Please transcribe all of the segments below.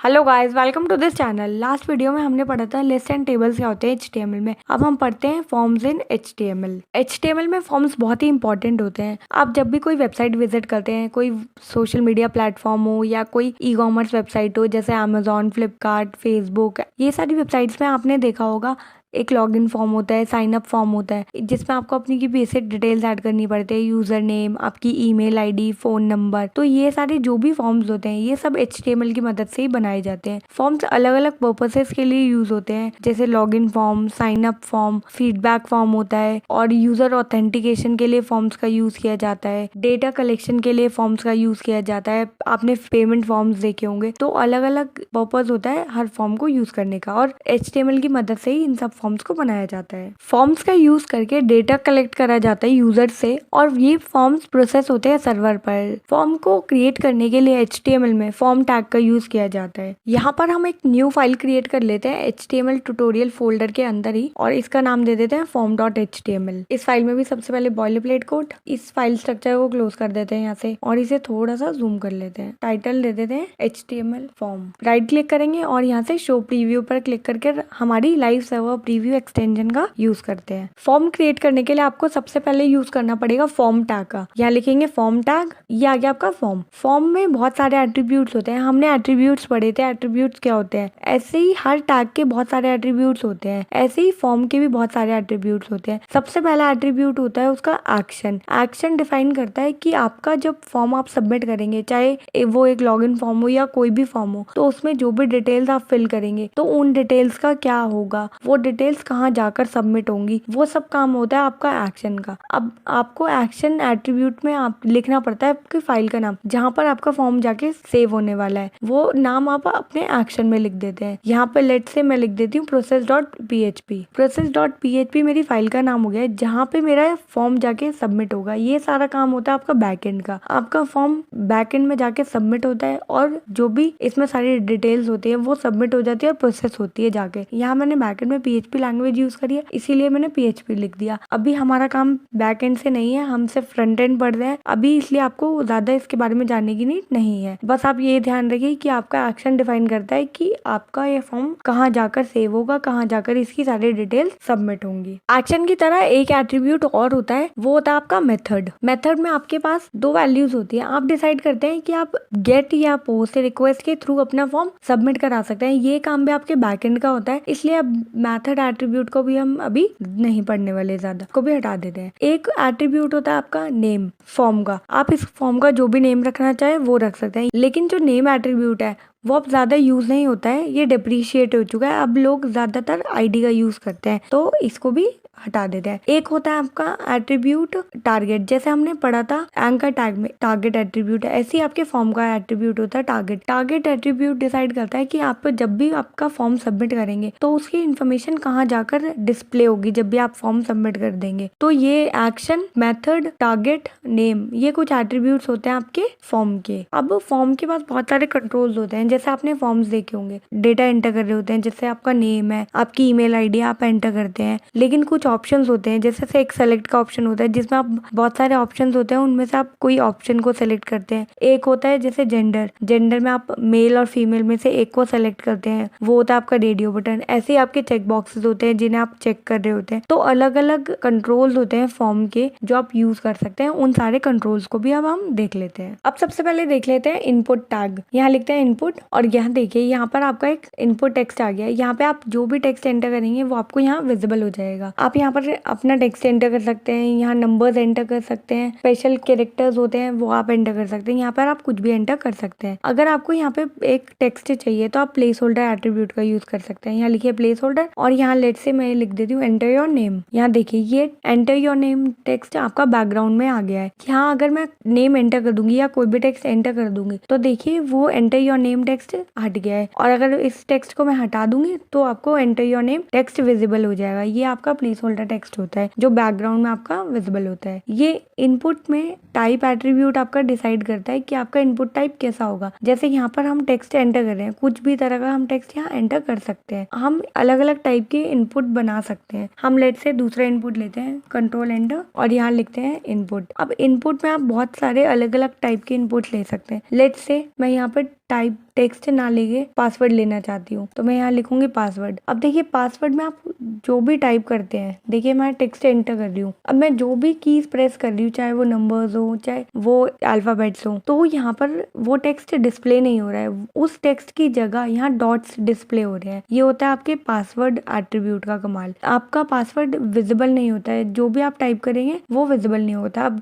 Hello guys, welcome to this channel. Last video में हमने पढ़ा था लिस्ट एंड टेबल्स क्या होते हैं HTML में। अब हम पढ़ते हैं फॉर्म्स इन HTML। HTML में फॉर्म्स बहुत ही इंपॉर्टेंट होते हैं। आप जब भी कोई वेबसाइट विजिट करते हैं, कोई सोशल मीडिया प्लेटफॉर्म हो या कोई ई कॉमर्स वेबसाइट हो जैसे अमेजोन, फ्लिपकार्ट, फेसबुक, ये सारी वेबसाइट्स में आपने देखा होगा एक लॉगिन फॉर्म होता है, साइन अप फॉर्म होता है, जिसमें आपको अपनी की बेसिक डिटेल्स ऐड करनी पड़ती है, यूजर नेम, आपकी ईमेल आईडी, फोन नंबर। तो ये सारे जो भी फॉर्म्स होते हैं ये सब HTML की मदद से ही बनाए जाते हैं। फॉर्म्स अलग अलग पर्पसेस के लिए यूज होते हैं, जैसे login form, sign up form, feedback form होता है, और यूजर ऑथेंटिकेशन के लिए फॉर्म्स का यूज किया जाता है, डेटा कलेक्शन के लिए फॉर्म्स का यूज किया जाता है। आपने पेमेंट फॉर्म्स देखे होंगे। तो अलग अलग पर्पस होता है हर फॉर्म को यूज करने का, और HTML की मदद से ही इन सब फॉर्म्स को बनाया जाता है। फॉर्म्स का यूज करके डेटा कलेक्ट करा जाता है यूजर से, और ये फॉर्म्स प्रोसेस होते हैं सर्वर पर। फॉर्म को क्रिएट करने के लिए HTML में फॉर्म टैग का यूज किया जाता है। यहाँ पर हम एक न्यू फाइल क्रिएट कर लेते हैं HTML ट्यूटोरियल फोल्डर के अंदर ही, और इसका नाम दे देते हैं form.html। इस फाइल में भी सबसे पहले बॉयलरप्लेट कोड, इस फाइल स्ट्रक्चर को क्लोज कर देते हैं यहाँ से, और इसे थोड़ा सा जूम कर लेते हैं। टाइटल दे देते हैं HTML फॉर्म। राइट क्लिक करेंगे और यहाँ से शो प्रीव्यू पर क्लिक करके हमारी लाइव सर्वर प्रीव्यू एक्सटेंशन का यूज करते हैं। फॉर्म क्रिएट करने के लिए आपको सबसे पहले यूज करना पड़ेगा फॉर्म टैग का। यहाँ लिखेंगे फॉर्म टैग, ये आ गया आपका फॉर्म। फॉर्म में बहुत सारे एट्रीब्यूट्स होते हैं, हमने एट्रीब्यूट्स पढ़े थे। एट्रीब्यूट्स क्या होते हैं? ऐसे ही हर टैग के बहुत सारे एट्रीब्यूट्स होते हैं, ऐसे ही फॉर्म के भी बहुत सारे एट्रीब्यूट्स होते हैं। सबसे पहला एट्रीब्यूट होता है उसका एक्शन। एक्शन डिफाइन करता है कि आपका जब फॉर्म आप सबमिट करेंगे, चाहे वो एक लॉगिन फॉर्म हो या कोई भी फॉर्म हो, तो उसमें जो भी डिटेल्स आप फिल करेंगे तो उन डिटेल्स का क्या होगा, वो डिटेल्स कहाँ जाकर सबमिट होंगी, वो सब काम होता है आपका एक्शन का। अब आपको एक्शन एट्रीब्यूट में आप लिखना पड़ता है आपकी फाइल का नाम, जहाँ पर आपका फॉर्म जाके सेव होने वाला है, वो नाम आप अपने एक्शन में लिख देते हैं। यहाँ पे लेट से मैं लिख देती हूँ process.php। process.php मेरी फाइल का नाम हो गया है, जहाँ पे मेरा फॉर्म जाके सबमिट होगा। ये सारा काम होता है आपका बैकएंड का। आपका फॉर्म बैकएंड में जाके सबमिट होता है, और जो भी इसमें सारी डिटेल्स होती है वो सबमिट हो जाती है और प्रोसेस होती है जाके। यहाँ मैंने बैकएंड में PHP लैंग्वेज यूज करी है, इसीलिए मैंने PHP लिख दिया। अभी हमारा काम बैक एंड से नहीं है, हम सिर्फ फ्रंट एंड पढ़ रहे हैं अभी, इसलिए आपको ज्यादा इसके बारे में जानने की नीड नहीं है। बस आप ये ध्यान रखिए कि आपका एक्शन डिफाइन करता है कि आपका ये फॉर्म कहाँ जाकर सेव होगा, कहाँ जाकर इसकी सारी डिटेल्स सबमिट होंगी। एक्शन की तरह एक एट्रीब्यूट और होता है, वो होता है आपका मेथड। मेथड में आपके पास दो वैल्यूज होती है। आप डिसाइड करते हैं कि आप गेट या पोस्ट रिक्वेस्ट के थ्रू अपना फॉर्म सबमिट करा सकते हैं। ये काम भी आपके बैकएंड का होता है, इसलिए अब मेथड एट्रीब्यूट को भी हम अभी नहीं पढ़ने वाले, ज्यादा को भी हटा देते हैं। एक एट्रीब्यूट होता है आपका नेम फॉर्म का। आप इस फॉर्म का जो भी नेम रखना चाहे वो रख सकते हैं, लेकिन जो नेम एट्रीब्यूट है वो अब ज्यादा यूज नहीं होता है, ये डिप्रिशिएट हो चुका है। अब लोग ज्यादातर ID का यूज करते हैं, तो इसको भी हटा देते हैं। एक होता है आपका एट्रीब्यूट टारगेट, जैसे हमने पढ़ा था एंकर टैग में टारगेट एट्रीब्यूट है, ऐसे ही आपके फॉर्म का एट्रीब्यूट होता है टारगेट। टारगेट एट्रीब्यूट डिसाइड करता है कि आप जब भी आपका फॉर्म सबमिट करेंगे तो उसकी इन्फॉर्मेशन कहाँ जाकर डिस्प्ले होगी जब भी आप फॉर्म सबमिट कर देंगे। तो ये एक्शन, मेथड, टारगेट, नेम, ये कुछ एट्रीब्यूट्स होते हैं आपके फॉर्म के। अब फॉर्म के पास बहुत सारे कंट्रोल्स होते हैं, जैसे आपने फॉर्म्स देखे होंगे, डेटा एंटर कर रहे होते हैं, जैसे आपका नेम है, आपकी ईमेल आईडी आप एंटर करते हैं। लेकिन कुछ ऑप्शंस होते हैं, जैसे से एक सेलेक्ट का ऑप्शन होता है जिसमें आप बहुत सारे ऑप्शंस होते हैं, उनमें से आप कोई ऑप्शन को सेलेक्ट करते हैं। एक होता है जैसे जेंडर, जेंडर में आप मेल और फीमेल में से एक को सेलेक्ट करते हैं, वो होता है आपका रेडियो बटन। ऐसे ही आपके चेक बॉक्सेस होते हैं जिन्हें आप चेक कर रहे होते हैं। तो अलग अलग कंट्रोल्स होते हैं फॉर्म के जो आप यूज कर सकते हैं। उन सारे कंट्रोल्स को भी अब हम देख लेते हैं। अब सबसे पहले देख लेते हैं इनपुट टैग। यहाँ लिखते हैं इनपुट, और यहाँ देखिए यहाँ पर आपका एक इनपुट टेक्स्ट आ गया है। यहाँ पे आप जो भी टेक्स्ट एंटर करेंगे वो आपको यहाँ विजिबल हो जाएगा। आप यहाँ पर अपना टेक्स्ट एंटर कर सकते हैं, यहाँ नंबर्स एंटर कर सकते हैं, स्पेशल कैरेक्टर्स होते हैं वो आप एंटर कर सकते हैं। यहाँ पर आप कुछ भी एंटर कर सकते हैं। अगर आपको यहाँ पे एक टेक्स्ट चाहिए तो आप प्लेस होल्डर एट्रीब्यूट का यूज कर सकते हैं। यहाँ लिखिए प्लेस होल्डर, और यहाँ लेट से मैं लिख देती हूँ एंटर योर नेम। यहाँ देखिए ये एंटर योर नेम टेक्स्ट आपका बैकग्राउंड में आ गया है। यहाँ अगर मैं नेम एंटर कर दूंगी या कोई भी टेक्स्ट एंटर कर दूंगी तो देखिए वो एंटर योर नेम टेक्स्ट हट गया है, और अगर इस टेक्स्ट को मैं हटा दूंगी तो आपको enter your name text visible हो जाएगा। ये आपका प्लेस होल्डर टेक्स्ट होता है जो बैकग्राउंड में आपका विजिबल होता है। ये इनपुट में टाइप एट्रीब्यूट आपका डिसाइड करता है कि आपका इनपुट टाइप कैसा होगा। जैसे यहाँ पर हम टेक्स्ट एंटर कर रहे हैं, कुछ भी तरह का हम टेक्स्ट यहाँ एंटर कर सकते हैं। हम अलग अलग टाइप के इनपुट बना सकते हैं। हम लेट से दूसरा इनपुट लेते हैं, कंट्रोल एंटर, और यहाँ लिखते हैं इनपुट। अब इनपुट में आप बहुत सारे अलग अलग टाइप के इनपुट ले सकते हैं। लेट से मैं यहाँ पर टाइप टेक्स्ट ना लेके पासवर्ड लेना चाहती हूँ तो मैं यहाँ लिखूंगी पासवर्ड। अब देखिए पासवर्ड में आप जो भी टाइप करते हैं, देखिए मैं टेक्स्ट एंटर कर रही हूँ। अब मैं जो भी कीज प्रेस कर रही हूँ, चाहे वो नंबर्स हो चाहे वो अल्फाबेट्स हो, तो यहाँ पर वो टेक्स्ट डिस्प्ले नहीं हो रहा है। उस टेक्स्ट की जगह यहाँ डॉट्स डिस्प्ले हो रहे हैं। ये होता है आपके पासवर्ड एट्रीब्यूट का कमाल। आपका पासवर्ड विजिबल नहीं होता है, जो भी आप टाइप करेंगे वो विजिबल नहीं होता। अब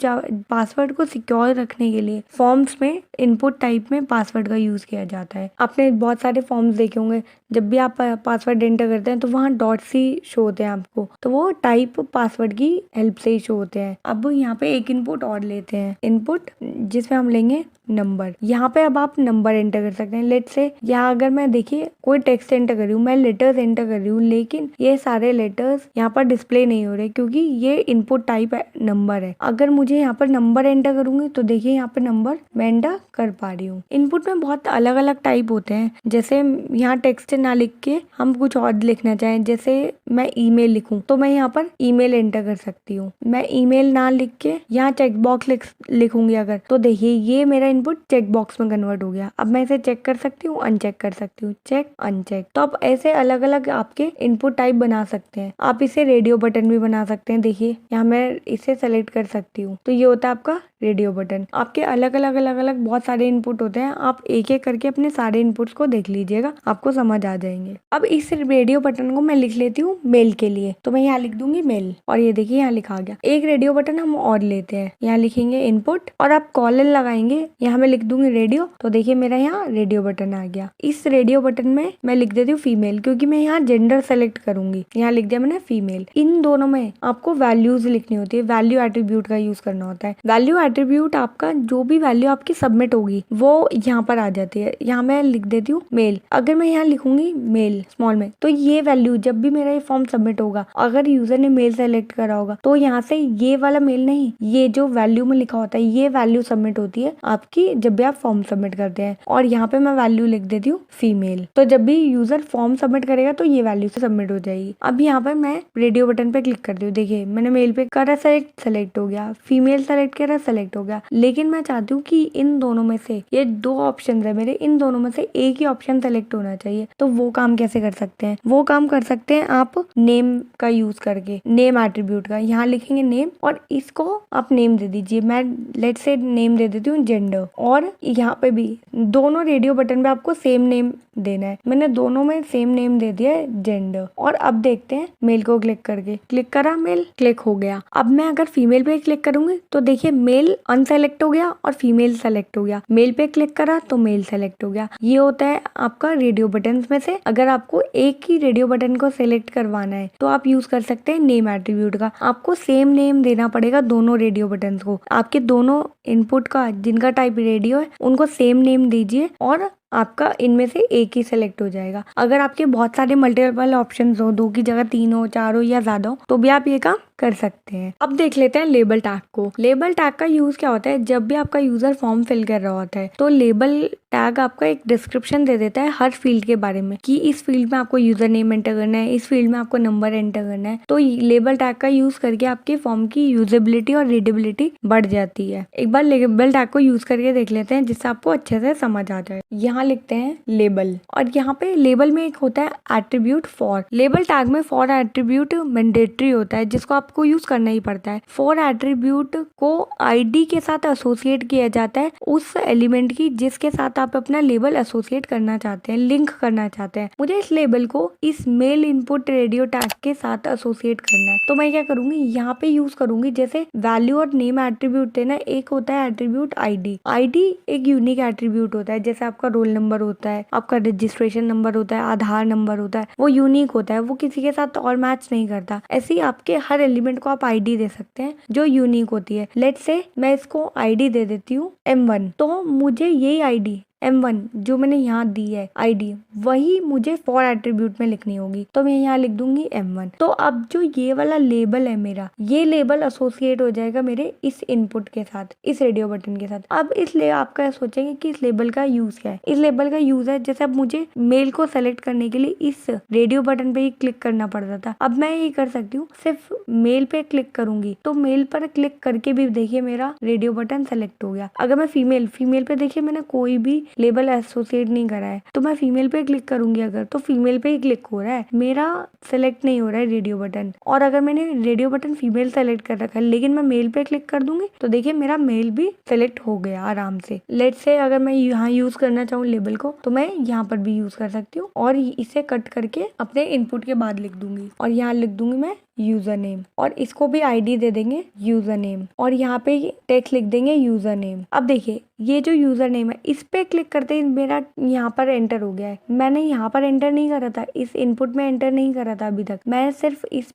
पासवर्ड को सिक्योर रखने के लिए फॉर्म्स में इनपुट टाइप में पासवर्ड का यूज किया जाता है। आपने बहुत सारे फॉर्म्स देखे होंगे, जब भी आप पासवर्ड एंटर करते हैं तो वहाँ डॉट्स ही शो होते हैं आपको, तो वो टाइप पासवर्ड की हेल्प से ही शो होते हैं। अब यहाँ पे एक इनपुट और लेते हैं, इनपुट जिसमें हम लेंगे नंबर। यहाँ पे अब आप नंबर एंटर कर सकते हैं। लेट से यहाँ अगर मैं देखिए कोई टेक्स्ट एंटर कर रही हूँ, मैं लेटर्स एंटर कर रही हूँ, लेकिन ये सारे लेटर्स यहाँ पर डिस्प्ले नहीं हो रहे क्योंकि ये इनपुट टाइप नंबर है। अगर मुझे यहाँ पर नंबर एंटर करूंगी तो देखिए यहाँ पर नंबर मैं एंटर कर पा रही हूँ। इनपुट में बहुत अलग अलग टाइप होते हैं, जैसे यहाँ टेक्स्ट ना लिख के हम कुछ और लिखना चाहें, जैसे मैं ईमेल लिखूं तो मैं यहाँ पर ईमेल एंटर कर सकती हूँ। मैं ईमेल ना लिख के यहाँ चेक बॉक्स लिखूंगी अगर, तो देखिए ये मेरा इनपुट चेक बॉक्स में कन्वर्ट हो गया। अब मैं इसे चेक कर सकती हूँ, अनचेक कर सकती हूँ, चेक अनचेक। तो आप ऐसे अलग अलग आपके इनपुट टाइप बना सकते हैं। आप इसे रेडियो बटन भी बना सकते हैं। देखिए यहाँ मैं इसे सेलेक्ट कर सकती हूँ, तो ये होता है आपका रेडियो बटन। आपके अलग अलग बहुत सारे इनपुट होते हैं। आप एक एक करके अपने सारे इनपुट्स को देख लीजिएगा, आपको समझ आ जाएंगे। अब इस रेडियो बटन को मैं लिख लेती हूँ मेल के लिए, तो मैं यहाँ लिख दूंगी मेल, और ये देखिए यहाँ लिखा गया। एक रेडियो बटन हम और लेते हैं, यहाँ लिखेंगे इनपुट और आप कॉलन लगाएंगे, यहाँ मैं लिख दूंगी रेडियो, तो देखिए मेरा यहाँ रेडियो बटन आ गया। इस रेडियो बटन में मैं लिख देती हूँ फीमेल, क्योंकि मैं यहाँ जेंडर सेलेक्ट करूंगी। यहाँ लिख दिया मैंने फीमेल। इन दोनों में आपको वैल्यूज लिखनी होती है, वैल्यू एट्रीब्यूट का यूज करना होता है। वैल्यू एट्रीब्यूट आपका जो भी वैल्यू आपकी सबमिट होगी वो यहाँ पर आ जाती है। यहाँ मैं लिख देती हूँ मेल। अगर मैं यहाँ लिखूंगी मेल स्मॉल में, तो ये वैल्यू जब भी मेरा ये फॉर्म सबमिट होगा, अगर यूजर ने मेल सेलेक्ट करा होगा तो यहाँ से ये वाला मेल नहीं, ये जो वैल्यू में लिखा होता है ये वैल्यू सबमिट होती है आपकी जब भी आप फॉर्म सबमिट करते हैं। और यहाँ पे मैं वैल्यू लिख देती हूँ फीमेल, तो जब भी यूजर फॉर्म सबमिट करेगा तो ये वैल्यू से सबमिट हो जाएगी। अब यहाँ पर मैं रेडियो बटन पे क्लिक करती हूँ। देखिए मैंने मेल पे करा सेलेक्ट हो गया, फीमेल सेलेक्ट करा सेलेक्ट हो गया। लेकिन मैं चाहती हूँ कि इन दोनों में से, ये दो ऑप्शन है मेरे, इन दोनों में से एक ही ऑप्शन सेलेक्ट होना चाहिए। तो वो काम कैसे कर सकते हैं? वो काम कर सकते हैं आप नेम का यूज करके, नेम एट्रीब्यूट का। यहाँ लिखेंगे नेम और इसको आप नेम दे दीजिए। मैं लेट से नेम दे देती हूँ जेंडर, और यहाँ पे भी दोनों रेडियो बटन पे आपको सेम नेम देना है। मैंने दोनों में सेम नेम दे दिया है जेंडर। और अब देखते हैं मेल को क्लिक करके, क्लिक करा मेल, क्लिक हो गया। अब मैं अगर फीमेल पे क्लिक करूंगी तो देखिए मेल अनसेलेक्ट हो गया और फीमेल सेलेक्ट हो गया। मेल पे क्लिक करा तो मेल सेलेक्ट हो गया। ये होता है आपका रेडियो बटन में से। अगर आपको एक ही रेडियो बटन को सिलेक्ट करवाना है तो आप यूज कर सकते हैं नेम एट्रीब्यूट का। आपको सेम नेम देना पड़ेगा दोनों रेडियो बटन को। आपके दोनों इनपुट का जिनका टाइप रेडियो है उनको सेम नेम दीजिए और आपका इनमें से एक ही सिलेक्ट हो जाएगा। अगर आपके बहुत सारे मल्टीपल ऑप्शंस हो, 2 की जगह 3 हो, 4 हो या ज्यादा हो, तो भी आप ये काम कर सकते हैं। अब देख लेते हैं लेबल टैग को। लेबल टैग का यूज क्या होता है? जब भी आपका यूजर फॉर्म फिल कर रहा होता है तो लेबल टैग आपका एक डिस्क्रिप्शन दे देता है हर फील्ड के बारे में, कि इस फील्ड में आपको यूजर नेम एंटर करना है, इस फील्ड में आपको नंबर एंटर करना है। तो लेबल टैग का यूज करके आपके फॉर्म की यूजेबिलिटी और रीडेबिलिटी बढ़ जाती है। एक बार लेबल टैग को यूज करके देख लेते हैं जिससे आपको अच्छे से समझ आ जाए। यहाँ लिखते हैं लेबल, और यहाँ पे लेबल में एक होता है एट्रीब्यूट फॉर। लेबल टैग में फॉर एट्रीब्यूट मैंडेटरी होता है जिसको आपको यूज करना ही पड़ता है। फॉर एट्रीब्यूट को आईडी के साथ एसोसिएट किया जाता है, उस एलिमेंट की जिसके साथ आप अपना लेबल एसोसिएट करना चाहते हैं, लिंक करना चाहते हैं। मुझे इस लेबल को इस मेल इनपुट रेडियो टैग के साथ एसोसिएट करना है, तो मैं क्या करूंगी, यहाँ पे यूज करूंगी जैसे वैल्यू और नेम एट्रीब्यूट है ना, एक होता है एट्रीब्यूट आईडी। आईडी एक यूनिक एट्रीब्यूट होता है, जैसे आपका रोल नंबर होता है, आपका रजिस्ट्रेशन नंबर होता है, आधार नंबर होता है, वो यूनिक होता है, वो किसी के साथ और मैच नहीं करता। ऐसे ही आपके हर एलिमेंट को आप आईडी दे सकते हैं जो यूनिक होती है। लेट से मैं इसको आईडी दे देती हूँ M1, तो मुझे यही आईडी M1 जो मैंने यहाँ दी है आईडी, वही मुझे फॉर एट्रीब्यूट में लिखनी होगी, तो मैं यहाँ लिख दूंगी M1। तो अब जो ये वाला लेबल है मेरा, ये लेबल एसोसिएट हो जाएगा मेरे इस इनपुट के साथ, इस रेडियो बटन के साथ। अब इसलिए आप क्या सोचेंगे कि इस लेबल का यूज क्या है? इस लेबल का यूज है जैसे अब मुझे मेल को सेलेक्ट करने के लिए इस रेडियो बटन पे ही क्लिक करना पड़ता था, अब मैं ये कर सकती हूँ सिर्फ मेल पे क्लिक करूंगी तो मेल पर क्लिक करके भी देखिए मेरा रेडियो बटन सेलेक्ट हो गया। अगर मैं फीमेल पे देखिए मैंने कोई भी लेबल एसोसिएट नहीं करा है, तो मैं फीमेल पे क्लिक करूंगी अगर, तो फीमेल पे ही क्लिक हो रहा है, मेरा सेलेक्ट नहीं हो रहा है रेडियो बटन। और अगर मैंने रेडियो बटन फीमेल सेलेक्ट कर रखा है लेकिन मैं मेल पे क्लिक कर दूंगी तो देखिए मेरा मेल भी सेलेक्ट हो गया आराम से। लेट्स से अगर मैं यहाँ यूज करना चाहूँ लेबल को तो मैं यहाँ पर भी यूज कर सकती हूँ और इसे कट करके अपने इनपुट के बाद लिख दूंगी और यहाँ लिख दूंगी मैं यूजर नेम और इसको भी आईडी दे देंगे यूजर नेम और यहाँ पे टेक्स्ट लिख देंगे यूजर नेम। अब देखिए ये जो यूजर नेम है इस पे क्लिक करते ही मेरा यहाँ पर एंटर हो गया है। मैंने यहाँ पर एंटर नहीं करा था, इस इनपुट में एंटर नहीं करा था अभी तक, मैं सिर्फ इस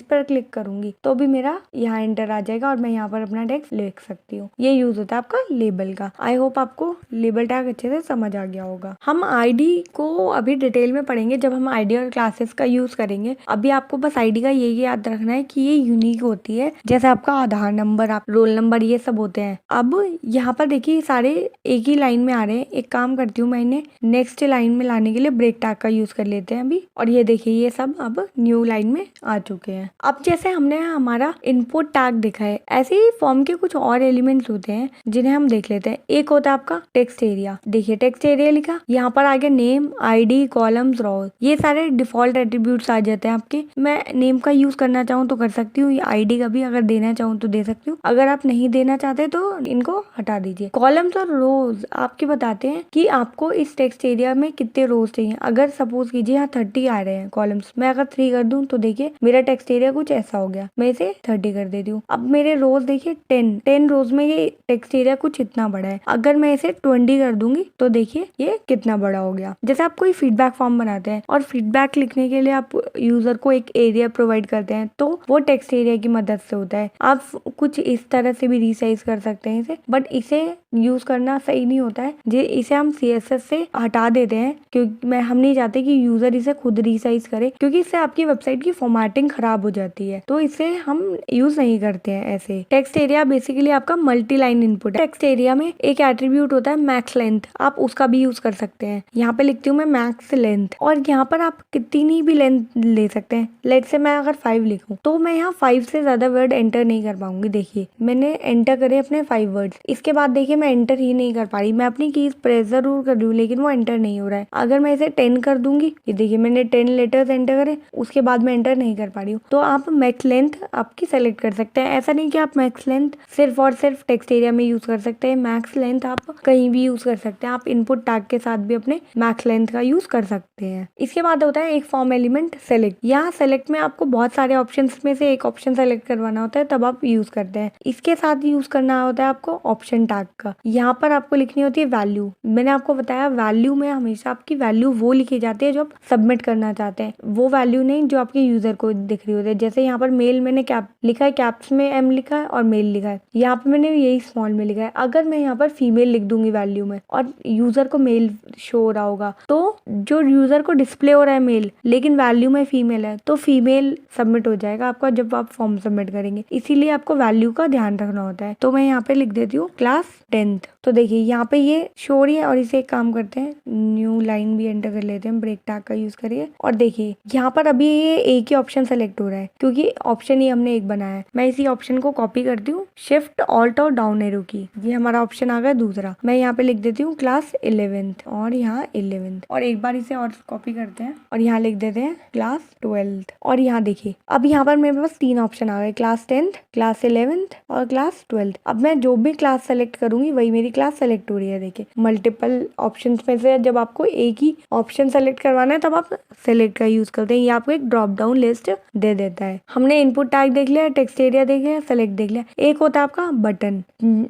पर क्लिक करूंगी तो भी मेरा यहाँ एंटर आ जाएगा और मैं यहाँ पर अपना टेक्स्ट लिख सकती हूँ। ये यूज होता है आपका लेबल का। आई होप आपको लेबल टैग अच्छे से समझ आ गया होगा। हम आईडी को अभी डिटेल में पढ़ेंगे जब हम आईडी और क्लासेस का यूज करेंगे। अभी आपको बस आईडी का ये याद रखना है कि ये यूनिक होती है, जैसे आपका आधार नंबर, आप रोल नंबर, ये सब होते हैं। अब यहाँ पर देखिए सारे एक ही लाइन में आ रहे हैं। एक काम करती हूँ मैं इन्हें नेक्स्ट लाइन में लाने के लिए ब्रेक टैग का यूज कर लेते हैं अभी। और ये देखिए ये सब अब न्यू लाइन में आ चुके हैं। अब जैसे हमने हमारा इनपुट टैग देखा है, ऐसे ही फॉर्म के कुछ और एलिमेंट्स होते हैं जिन्हें हम देख लेते हैं। एक होता है आपका टेक्स्ट एरिया। देखिए टेक्स्ट एरिया लिखा, यहाँ पर आगे नेम, आईडी, कॉलम्स, रोज, ये सारे डिफॉल्ट एट्रीब्यूट्स आ जाते हैं आपके। मैं नेम का यूज करना चाहूँ तो कर सकती हूँ, आईडी का भी अगर देना चाहूँ तो दे सकती हूँ। अगर आप नहीं देना चाहते तो इनको हटा दीजिए। कॉलम्स और रोज आपके बताते हैं कि आपको इस टेक्स्ट एरिया में कितने रोज चाहिए। अगर सपोज कीजिए यहाँ 30 आ रहे हैं कॉलम्स, मैं अगर 3 कर दूं तो देखिए मेरा टेक्स्ट एरिया कुछ ऐसा हो गया। मैं इसे 30 कर देती हूँ। अब मेरे रोज देखिए 10 रोज में ये टेक्स्ट एरिया कुछ इतना बड़ा है। अगर मैं इसे 20 कर दूंगी तो देखिए ये कितना बड़ा हो गया। जैसे आप कोई फीडबैक फॉर्म बनाते हैं और फीडबैक लिखने के लिए आप यूजर को एक एरिया प्रोवाइड करते हैं तो वो टेक्स्ट एरिया की मदद से होता है। आप कुछ इस तरह से भी रिसाइज कर सकते हैं इसे, बट इसे यूज करना सही नहीं होता है। इसे हम CSS से हटा देते हैं क्योंकि हम नहीं चाहते कि यूजर इसे खुद रिसाइज करे, क्योंकि इससे आपकी वेबसाइट की फॉर्मेटिंग खराब हो जाती है, तो इसे हम यूज नहीं करते हैं ऐसे। टेक्स्ट एरिया बेसिकली आपका मल्टी लाइन इनपुट है। टेक्स्ट एरिया में एक एट्रीब्यूट होता है मैक्स लेंथ, आप उसका भी यूज कर सकते हैं। यहाँ पे लिखती हूँ मैं मैक्स लेंथ और यहाँ पर आप कितनी भी लेंथ ले सकते हैं। लेट से मैं अगर 5 लिखूं तो मैं यहाँ 5 से ज्यादा वर्ड एंटर नहीं कर पाऊंगी। देखिए मैंने एंटर करे अपने 5 वर्ड्स, इसके बाद देखिए मैं एंटर ही नहीं कर पा रही। मैं अपनी कीज प्रेस जरूर कर रही हूँ लेकिन वो एंटर नहीं हो रहा है। अगर मैं इसे 10 कर दूंगी, ये देखिए मैंने 10 लेटर्स एंटर करे, उसके बाद मैं एंटर नहीं कर पा रही हूँ। तो आप मैक्स लेंथ आपकी सेलेक्ट कर सकते हैं। ऐसा नहीं कि आप मैक्स लेंथ सिर्फ और सिर्फ टेक्स्ट एरिया में यूज कर सकते हैं, मैक्स लेंथ आप कहीं भी यूज कर सकते हैं। आप इनपुट टैग के साथ भी अपने मैक्स लेंथ का यूज कर सकते हैं। इसके बाद होता है एक फॉर्म एलिमेंट सेलेक्ट। यहाँ सेलेक्ट में आपको बहुत सारे ऑप्शन में से एक ऑप्शन सेलेक्ट करवाना होता है, तब आप यूज करते हैं। इसके साथ यूज करना होता है आपको ऑप्शन टैग का। यहाँ पर आपको लिखनी होती है वैल्यू। मैंने आपको बताया वैल्यू में हमेशा आपकी वैल्यू वो लिखी जाती है जो आप सबमिट करना चाहते हैं, वो वैल्यू नहीं जो आपके यूजर को दिख रही होती है। जैसे यहाँ पर मेल मैंने कैप लिखा है, कैप्स में M लिखा है और मेल लिखा है, यहाँ पे मैंने यही स्मॉल में लिखा है। अगर मैं यहाँ पर फीमेल लिख दूंगी वैल्यू में और यूजर को मेल शो हो रहा होगा, तो जो यूजर को डिस्प्ले हो रहा है मेल लेकिन वैल्यू में फीमेल है तो फीमेल सबमिट हो जाएगा आपका जब आप फॉर्म सबमिट करेंगे। इसीलिए आपको वैल्यू का ध्यान रखना होता है। तो मैं यहाँ पे लिख देती हूँ क्लास 10th। तो देखिए यहाँ पे ये शो रही है और इसे एक काम करते हैं न्यू लाइन भी एंटर कर लेते हैं, ब्रेक टैग का यूज करिए। और देखिए यहाँ पर अभी ये एक ही ऑप्शन सेलेक्ट हो रहा है क्योंकि ऑप्शन ही हमने एक बनाया है। मैं इसी ऑप्शन को कॉपी करती हूँ, शिफ्ट ऑल्ट और डाउन एरो की, ये हमारा ऑप्शन आ गया दूसरा। मैं यहाँ पे लिख देती हूँ क्लास 11th और यहाँ 11th और एक बार इसे और कॉपी करते हैं और यहाँ लिख देते हैं क्लास 12th। और यहाँ देखिए अब यहाँ पर मेरे पास 3 ऑप्शन आ गए, क्लास 10th, क्लास 11th और क्लास 12th। अब मैं जो भी क्लास सेलेक्ट करूंगी वही मेरी क्लास सेलेक्ट हो रही है। देखिए मल्टीपल ऑप्शंस में से जब आपको एक ही ऑप्शन सेलेक्ट करवाना है तब आप सेलेक्ट का यूज करते हैं। ये आपको एक ड्रॉप डाउन लिस्ट दे देता है। हमने इनपुट टैग देख लिया, टेक्स्ट एरिया देख लिया, सेलेक्ट देख लिया। एक होता है आपका बटन।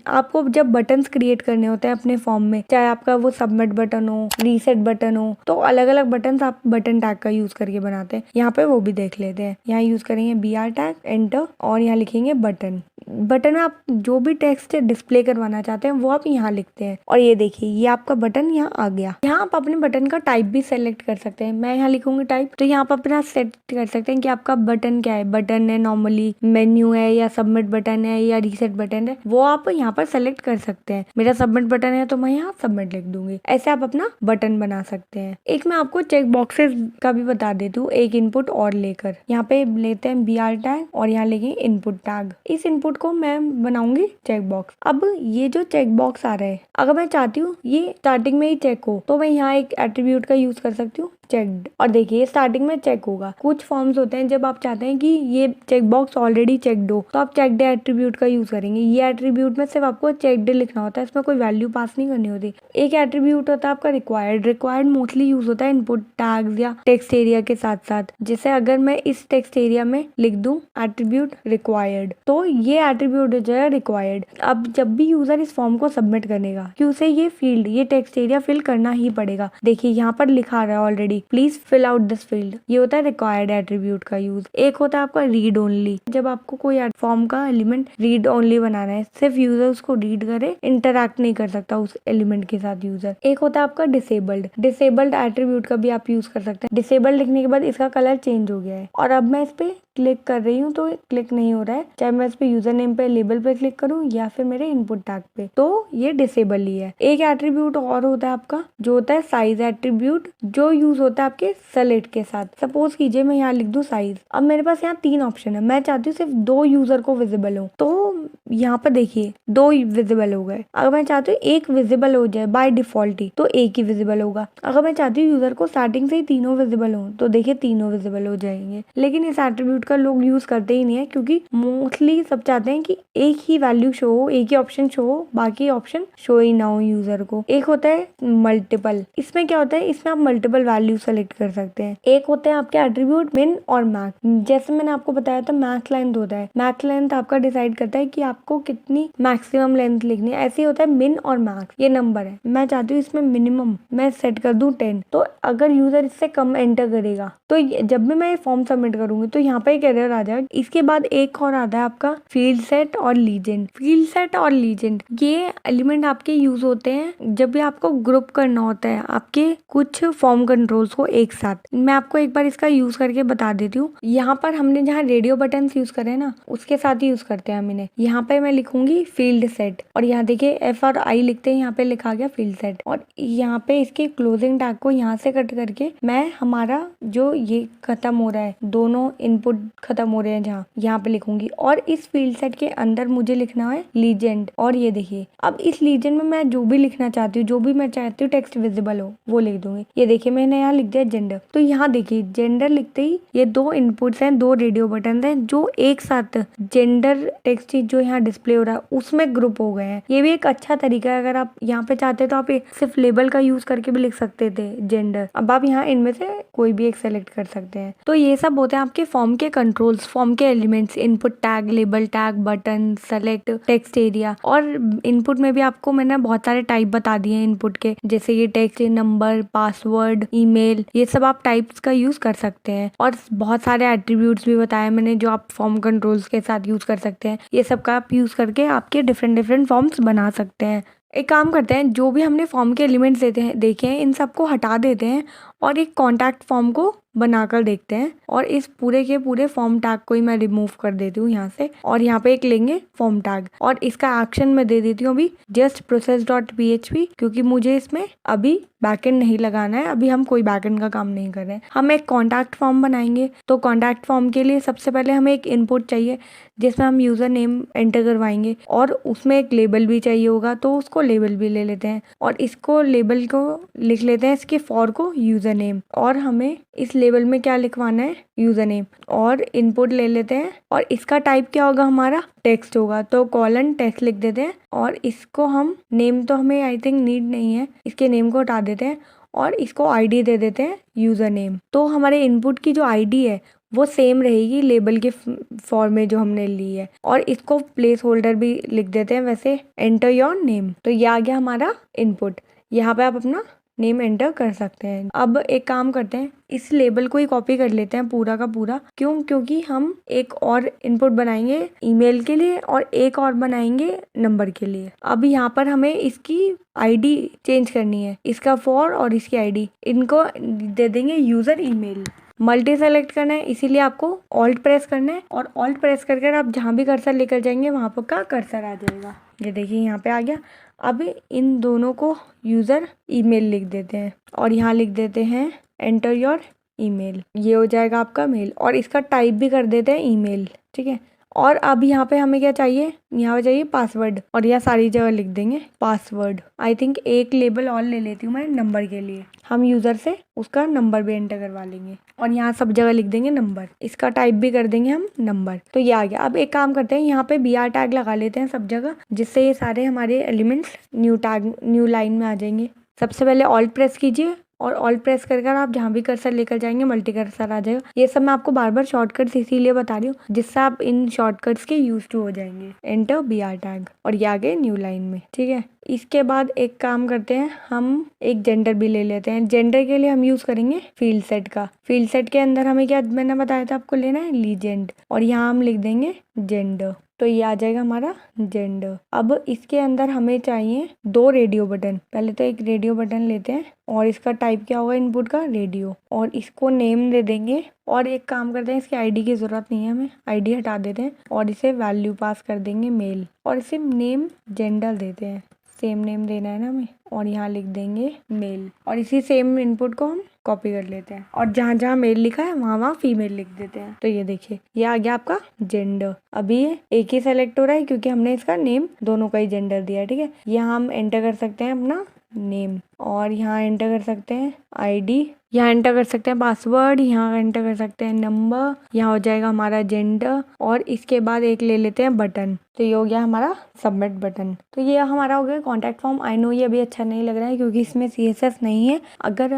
आपको जब बटन्स क्रिएट करने होते हैं अपने फॉर्म में, चाहे आपका वो सबमिट बटन हो, रीसेट बटन हो, तो अलग अलग बटन आप बटन टैग का यूज करके बनाते हैं। यहाँ पे वो भी देख लेते हैं। यहाँ यूज करेंगे BR टैग, एंटर और यहाँ लिखेंगे बटन। बटन में आप जो भी टेक्स्ट डिस्प्ले करवाना चाहते हैं वो आप यहाँ लिखते हैं। और ये देखिए ये आपका बटन यहाँ आ गया। यहाँ आप अपने बटन का टाइप भी सेलेक्ट कर सकते हैं। मैं यहाँ लिखूंगी टाइप, तो यहाँ पर अपना सेट कर सकते हैं कि आपका बटन क्या है। बटन है, नॉर्मली मेन्यू है, या सबमिट बटन है, या रीसेट बटन है, वो आप यहाँ पर सेलेक्ट कर सकते हैं। मेरा सबमिट बटन है तो मैं यहाँ सबमिट लिख दूंगी। ऐसे आप अपना बटन बना सकते हैं। एक मैं आपको चेक बॉक्सेस का भी बता देती हूँ, एक इनपुट और लेकर। यूजर। यहाँ पे लेते हैं br टैग और यहाँ लेंगे इनपुट टैग। इस इनपुट को मैं बनाऊंगी चेक बॉक्स। अब ये जो चेक बॉक्स आ रहा है, अगर मैं चाहती हूँ ये स्टार्टिंग में ही चेक हो तो मैं यहाँ एक एट्रीब्यूट का यूज कर सकती हूँ, चेक्ड। और देखिए स्टार्टिंग में चेक होगा। कुछ फॉर्म्स होते हैं जब आप चाहते हैं कि ये चेक बॉक्स ऑलरेडी चेक्ड हो तो आप चेक्ड एट्रीब्यूट का यूज करेंगे। ये एट्रीब्यूट में सिर्फ आपको चेक्ड लिखना होता है, इसमें कोई वैल्यू पास नहीं करनी होती। एक एट्रीब्यूट होता है आपका रिक्वायर्ड। रिक्वायर्ड मोस्टली यूज होता है इनपुट टैग्स या टेक्स्ट एरिया के साथ साथ। जैसे अगर मैं इस टेक्स्ट एरिया में लिख दूं एट्रीब्यूट रिक्वायर्ड तो ये एट्रीब्यूट हो जाएगा रिक्वायर्ड। अब जब भी यूजर इस फॉर्म को सबमिट करेगा कि उसे ये फील्ड, ये टेक्स्ट एरिया फिल करना ही पड़ेगा। देखिए यहाँ पर लिखा रहा है already, please fill out this field. ये होता है रिक्वायर्ड एट्रीब्यूट का यूज। एक होता है आपका रीड ओनली। जब आपको कोई फॉर्म का एलिमेंट रीड ओनली बनाना है, सिर्फ यूजर उसको रीड करे, इंटरैक्ट नहीं कर सकता उस एलिमेंट के साथ यूजर। एक होता है आपका डिसेबल्ड। डिसेबल्ड एट्रीब्यूट का भी आप यूज कर सकते हैं। डिसेबल्ड लिखने के बाद इसका कलर चेंज हो गया है और अब मैं इस पे क्लिक कर रही हूँ तो क्लिक नहीं हो रहा है, चाहे मैं इस पे यूजर नेम पे लेबल पे क्लिक करूँ या फिर मेरे इनपुट टैग पे, तो ये डिसेबल ही है। एक एट्रीब्यूट और होता है आपका जो होता है साइज एट्रीब्यूट, जो यूज होता है आपके सेलेक्ट के साथ। सपोज कीजिए मैं यहाँ लिख दूं साइज। अब मेरे पास यहाँ 3 ऑप्शन है, मैं चाहती हूँ सिर्फ 2 यूजर को विजिबल हो, तो यहाँ पर देखिए 2 विजिबल हो गए। अगर मैं चाहती हूँ एक विजिबल हो जाए बाय डिफॉल्ट ही तो एक ही विजिबल होगा। अगर मैं चाहती हूँ यूजर को स्टार्टिंग से ही तीनों विजिबल हो तो देखिए तीनों विजिबल हो जाएंगे। लेकिन इस एट्रीब्यूट का लोग यूज करते ही नहीं है क्योंकि मोस्टली सब चाहते हैं कि एक ही वैल्यू शो हो, एक ही ऑप्शन शो हो, बाकी ऑप्शन शो ही ना हो यूजर को। एक होता है मल्टीपल। इसमें क्या होता है, इसमें आप मल्टीपल वैल्यू सेलेक्ट कर सकते हैं। एक होते हैं आपके एट्रीब्यूट मिन और मैक्स। जैसे मैंने आपको बताया था मैक्स लेंथ होता है। मैक्स लेंथ आपका डिसाइड करता है कि आपको कितनी मैक्सिमम लेंथ लिखनी है। ऐसे होता है मिन और मैक्स, ये नंबर है। मैं चाहती हूँ इसमें मिनिमम मैं सेट कर दूं 10। तो अगर यूजर इससे कम एंटर करेगा तो जब भी मैं फॉर्म सबमिट करूंगी तो यहाँ पे एक एरर आ जाएगा। इसके बाद एक और आता है आपका फील्ड सेट और लीजेंड। फील्ड सेट और लीजेंड ये एलिमेंट आपके यूज होते हैं जब भी आपको ग्रुप करना होता है आपके कुछ फॉर्म कंट्रोल्स को एक साथ। मैं आपको एक बार इसका यूज करके बता देती हूँ। यहाँ पर हमने जहाँ रेडियो बटन यूज करे ना उसके साथ ही यूज करते हैं हम इन्हें। यहाँ पे मैं लिखूंगी फील्ड सेट और यहाँ देखिए F और I लिखते हैं, यहाँ पे लिखा गया फील्ड सेट। और यहाँ पे इसके क्लोजिंग टैग को यहाँ से कट करके मैं हमारा जो ये खत्म हो रहा है, दोनों इनपुट खत्म हो रहे हैं जहाँ, यहाँ पे लिखूंगी। और इस फील्ड सेट के अंदर मुझे लिखना है लीजेंड। और ये देखिए अब इस लीजेंड में मैं जो भी लिखना चाहती हूँ, जो भी मैं चाहती हूँ टेक्स्ट विजिबल हो वो लिख दूंगी। ये देखिए मैंने यहाँ लिख दिया जेंडर। तो यहाँ देखिए जेंडर लिखते ही ये 2 इनपुट्स हैं, 2 रेडियो बटन हैं जो एक साथ जेंडर टेक्स्ट जो यहाँ डिस्प्ले हो रहा है उसमें ग्रुप हो गए हैं। ये भी एक अच्छा तरीका है। अगर आप यहाँ पे चाहते तो आप सिर्फ लेबल का यूज करके भी लिख सकते थे जेंडर। अब आप यहाँ इनमें से कोई भी एक सेलेक्ट कर सकते हैं। तो ये सब होते हैं आपके फॉर्म के कंट्रोल्स, फॉर्म के elements, input tag, label tag, button, select, text area. और इनपुट में भी आपको मैंने बहुत सारे टाइप बता दिए हैं इनपुट के, जैसे ये टेक्स्ट, नंबर, पासवर्ड, ईमेल, ये सब आप टाइप्स का यूज कर सकते हैं। और बहुत सारे एट्रीब्यूट्स भी बताए मैंने जो आप फॉर्म कंट्रोल्स के साथ यूज कर सकते हैं। ये सब का आप यूज करके आपके डिफरेंट फॉर्म्स बना सकते हैं। एक काम करते हैं, जो भी हमने फॉर्म के एलिमेंट्स देखे हैं इन सबको हटा देते हैं और एक कॉन्टैक्ट फॉर्म को बनाकर देखते हैं। और इस पूरे के पूरे फॉर्म टैग को ही मैं रिमूव कर देती हूँ यहाँ से और यहाँ पे एक लेंगे फॉर्म टैग और इसका एक्शन मैं दे देती हूँ अभी जस्ट process.php, क्योंकि मुझे इसमें अभी बैकएंड नहीं लगाना है। अभी हम कोई बैकएंड का काम नहीं कर रहे हैं। हम एक कॉन्टैक्ट फॉर्म बनाएंगे। तो कॉन्टैक्ट फॉर्म के लिए सबसे पहले हमें एक इनपुट चाहिए जिसमें हम यूजर नेम एंटर करवाएंगे और उसमें एक लेबल भी चाहिए होगा, तो उसको लेबल भी ले लेते हैं और इसको लेबल को लिख लेते हैं, इसके फॉर को यूजर नेम। और हमें इस लेबल में क्या लिखवाना है, यूजर नेम। और इनपुट ले लेते हैं और इसका टाइप क्या होगा, हमारा टेक्स्ट होगा, तो कॉलन टेक्स्ट लिख देते हैं। और इसको हम नेम तो हमें आई थिंक नीड नहीं है, इसके नेम को हटा देते हैं और इसको आईडी दे देते हैं यूजर नेम। तो हमारे इनपुट की जो आईडी है वो सेम रहेगी लेबल के फॉर्म में जो हमने ली है। और इसको प्लेस होल्डर भी लिख देते हैं वैसे, एंटर योर नेम। तो ये आ गया हमारा इनपुट। यहाँ पे आप अपना नेम एंटर कर सकते हैं। अब एक काम करते हैं, इस लेबल को ही कॉपी कर लेते हैं पूरा का पूरा। क्योंकि हम एक और इनपुट बनाएंगे ईमेल के लिए और एक और बनाएंगे नंबर के लिए। अब यहाँ पर हमें इसकी आईडी चेंज करनी है, इसका फॉर और इसकी आईडी, इनको दे देंगे यूजर ईमेल। मल्टी सेलेक्ट करना है, इसीलिए आपको ऑल्ट प्रेस करना है और ऑल्ट प्रेस करके आप जहाँ भी कर्सर लेकर जाएंगे वहाँ पर का कर्सर आ जाएगा। ये देखिए यहाँ पे आ गया। अब इन दोनों को यूजर ईमेल लिख देते हैं और यहाँ लिख देते हैं एंटर योर ईमेल, ये हो जाएगा आपका मेल। और इसका टाइप भी कर देते हैं ईमेल, ठीक है। और अब यहाँ पे हमें क्या चाहिए, यहाँ पे चाहिए पासवर्ड, और यह सारी जगह लिख देंगे पासवर्ड। आई थिंक एक लेबल और ले लेती हूँ मैं नंबर के लिए, हम यूज़र से उसका नंबर भी एंटर करवा लेंगे और यहाँ सब जगह लिख देंगे नंबर, इसका टाइप भी कर देंगे हम नंबर। तो ये आ गया। अब एक काम करते हैं, यहाँ पे BR टैग लगा लेते हैं सब जगह, जिससे ये सारे हमारे elements new tag new line में आ जाएंगे। सबसे पहले ऑल्ट प्रेस कीजिए और ऑल्ट प्रेस कर आप जहाँ भी कर्सर लेकर जाएंगे मल्टी कर्सर आ जाएगा। ये सब मैं आपको बार बार शॉर्टकट्स इसीलिए बता रही हूँ जिससे आप इन शॉर्टकट्स के यूज टू हो जाएंगे। एंटर BR टैग और ये आ गए न्यू लाइन में, ठीक है। इसके बाद एक काम करते हैं, हम एक जेंडर भी ले लेते हैं। जेंडर के लिए हम यूज करेंगे फील्ड सेट का। फील्ड सेट के अंदर हमें क्या मैंने बताया था आपको लेना है, लीजेंड, और यहाँ हम लिख देंगे जेंडर, तो ये आ जाएगा हमारा जेंडर। अब इसके अंदर हमें चाहिए 2 रेडियो बटन। पहले तो एक रेडियो बटन लेते हैं और इसका टाइप क्या होगा इनपुट का, रेडियो, और इसको नेम दे देंगे। और एक काम करते हैं, इसकी आईडी की जरूरत नहीं है, हमें आईडी हटा देते हैं और इसे वैल्यू पास कर देंगे मेल, और इसे नेम जेंडर देते हैं, सेम नेम देना है ना हमें, और यहाँ लिख देंगे मेल, और इसी सेम इनपुट को हम कॉपी कर लेते हैं और जहाँ जहाँ मेल लिखा है वहाँ फीमेल लिख देते हैं। तो ये देखिए ये आ गया आपका जेंडर। अभी ये एक ही सेलेक्ट हो रहा है क्योंकि हमने इसका नेम दोनों का ही जेंडर दिया है, ठीक है। यहाँ हम एंटर कर सकते हैं अपना नेम, और यहाँ एंटर कर सकते हैं आईडी, यहाँ एंटर कर सकते हैं पासवर्ड, यहाँ एंटर कर सकते हैं नंबर, यहाँ हो जाएगा हमारा जेंडर, और इसके बाद एक ले लेते हैं बटन। तो ये हो गया हमारा सबमिट बटन। तो ये हमारा हो गया कॉन्टैक्ट फॉर्म। आई नो ये अभी अच्छा नहीं लग रहा है क्योंकि इसमें CSS नहीं है। अगर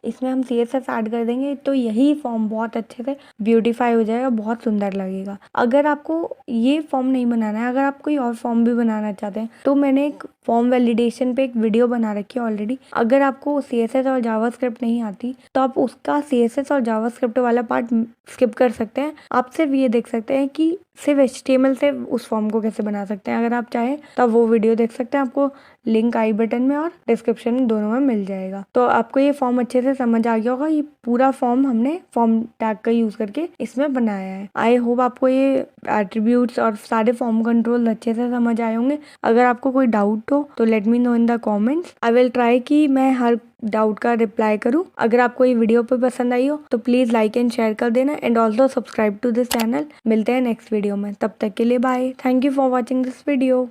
इसमें हम CSS ऐड कर देंगे तो यही फॉर्म बहुत अच्छे से ब्यूटीफाई हो जाएगा, बहुत सुंदर लगेगा। अगर आपको ये फॉर्म नहीं बनाना है, अगर आप कोई और फॉर्म भी बनाना चाहते हैं, तो मैंने एक फॉर्म वैलिडेशन पे एक वीडियो बना रखी है ऑलरेडी। अगर आपको CSS और जावास्क्रिप्ट नहीं आती तो आप उसका CSS और जावास्क्रिप्ट वाला पार्ट स्किप कर सकते हैं। आप सिर्फ ये देख सकते हैं कि सिर्फ HTML से उस फॉर्म को कैसे बना सकते हैं। अगर आप चाहें तो वो वीडियो देख सकते हैं, आपको लिंक आई बटन में और डिस्क्रिप्शन में दोनों में मिल जाएगा। तो आपको ये फॉर्म अच्छे से समझ आ गया होगा। ये पूरा फॉर्म हमने फॉर्म टैग का यूज करके इसमें बनाया है। आई होप आपको ये एट्रीब्यूट्स और सारे फॉर्म कंट्रोल अच्छे से समझ आए होंगे। अगर आपको कोई डाउट हो तो let me know in the comments. I will try कि मैं हर डाउट का रिप्लाई करूं। अगर आपको ये वीडियो पे पसंद आई हो तो प्लीज लाइक एंड शेयर कर देना, and also subscribe to this channel. मिलते हैं नेक्स्ट वीडियो में, तब तक के लिए bye. Thank you for watching this video.